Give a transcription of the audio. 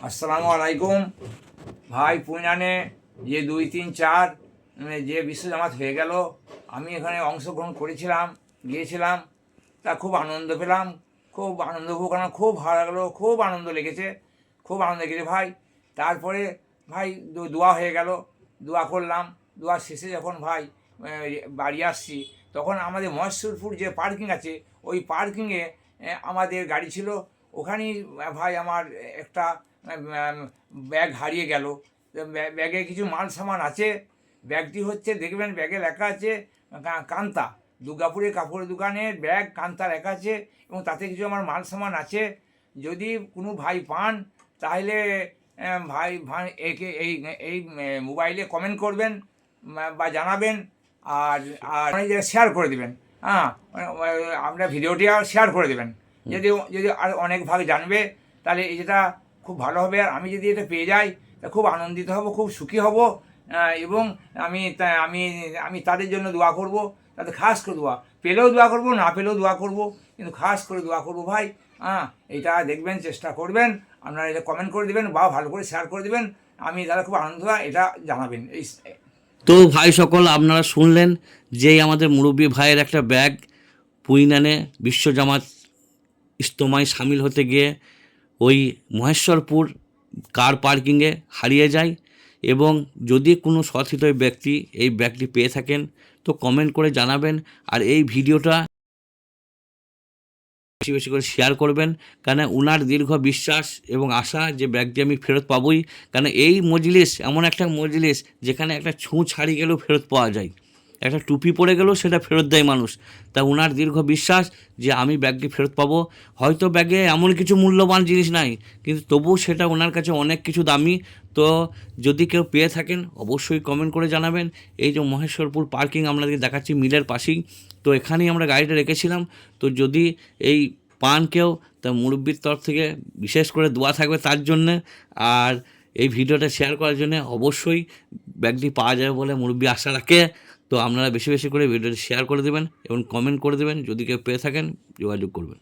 আসসালামু আলাইকুম ভাই। পুইনানে যে 2, 3, 4 যে বিশ্ব জামাত হয়ে গেল, আমি এখানে অংশগ্রহণ করেছিলাম, গিয়েছিলাম। তা খুব আনন্দ পেলাম, খুব আনন্দ উপভোগ করলাম, খুব ভালো লাগলো, খুব আনন্দ লেগেছে, খুব আনন্দ লেগেছে ভাই। তারপরে ভাই দোয়া হয়ে গেল, দোয়া করলাম। দোয়া শেষে যখন ভাই বাড়ি আসছি, তখন আমাদের মহেশ্বরপুর যে পার্কিং আছে, ওই পার্কিংয়ে আমাদের গাড়ি ছিল। ওখানেই ভাই আমার একটা ব্যাগ হারিয়ে গেল। ব্যাগে কিছু মাল সামান আছে। ব্যাগটি হচ্ছে, দেখবেন ব্যাগে লেখা আছে কান্তা, দুর্গাপুরের কাপড়ের দোকানের ব্যাগ, কান্তা লেখা আছে, এবং তাতে কিছু আমার মাল সামান আছে। যদি কোনো ভাই পান, তাহলে ভাই ভাই একে এই এই মোবাইলে কমেন্ট করবেন বা জানাবেন। আর আর অনেক জায়গায় শেয়ার করে দেবেন। হ্যাঁ, আপনার ভিডিওটিও শেয়ার করে দেবেন। যদি যদি আর অনেক ভাগ জানবে, তাহলে যেটা খুব ভালো হবে। আর আমি যদি এটা পেয়ে যাই, তা খুব আনন্দিত হব, খুব সুখী হব। এবং আমি আমি তাদের জন্য দোয়া করব, তাদের খাস করে দোয়া, পেলেও দোয়া করব, না পেলেও দোয়া করব, কিন্তু খাস করে দোয়া করব ভাই। এটা দেখবেন, চেষ্টা করবেন, আপনারা এটা কমেন্ট করে দেবেন বা ভালো করে শেয়ার করে দেবেন। আমি তারা খুব আনন্দ হয়, এটা জানাবেন। এই তো ভাই সকল, আপনারা শুনলেন যেই আমাদের মুরব্বী ভাইয়ের একটা ব্যাগ পুইনানে বিশ্ব জামাত ইজতেমায় সামিল হতে গিয়ে ওই মহেশ্বরপুর কার পার্কিংয়ে হারিয়ে যায়। এবং যদি কোনো সহৃদয় ব্যক্তি এই ব্যাগটি পেয়ে থাকেন, তো কমেন্ট করে জানাবেন। আর এই ভিডিওটা বেশি বেশি করে শেয়ার করবেন, কেন উনার দীর্ঘ বিশ্বাস এবং আশা যে ব্যাগটি আমি ফেরত পাবই। কেন এই মজলিস এমন একটা মজলিস যেখানে একটা ছুঁচ হারিয়ে গেলেও ফেরত পাওয়া যায়, একটা টুপি পরে গেলেও সেটা ফেরত দেয় মানুষ। তা উনার দীর্ঘ বিশ্বাস যে আমি ব্যাগটি ফেরত পাবো। হয়তো ব্যাগে এমন কিছু মূল্যবান জিনিস নাই, কিন্তু তবুও সেটা ওনার কাছে অনেক কিছু দামি। তো যদি কেউ পেয়ে থাকেন, অবশ্যই কমেন্ট করে জানাবেন। এই যে মহেশ্বরপুর পার্কিং আপনাদেরকে দেখাচ্ছি, মিলের পাশেই, তো এখানেই আমরা গাড়িটা রেখেছিলাম। তো যদি এই পান কেউ, তা মুরব্বির তরফ থেকে বিশেষ করে দোয়া থাকবে তার জন্যে। আর এই ভিডিওটা শেয়ার করার জন্য অবশ্যই ব্যাগটি পাওয়া যাবে বলে মুরব্বি আশা রাখে। তো আপনারা বেশি বেশি করে ভিডিওটি শেয়ার করে দেবেন এবং কমেন্ট করে দেবেন। যদি কেউ পেয়ে থাকেন, যোগাযোগ করবেন।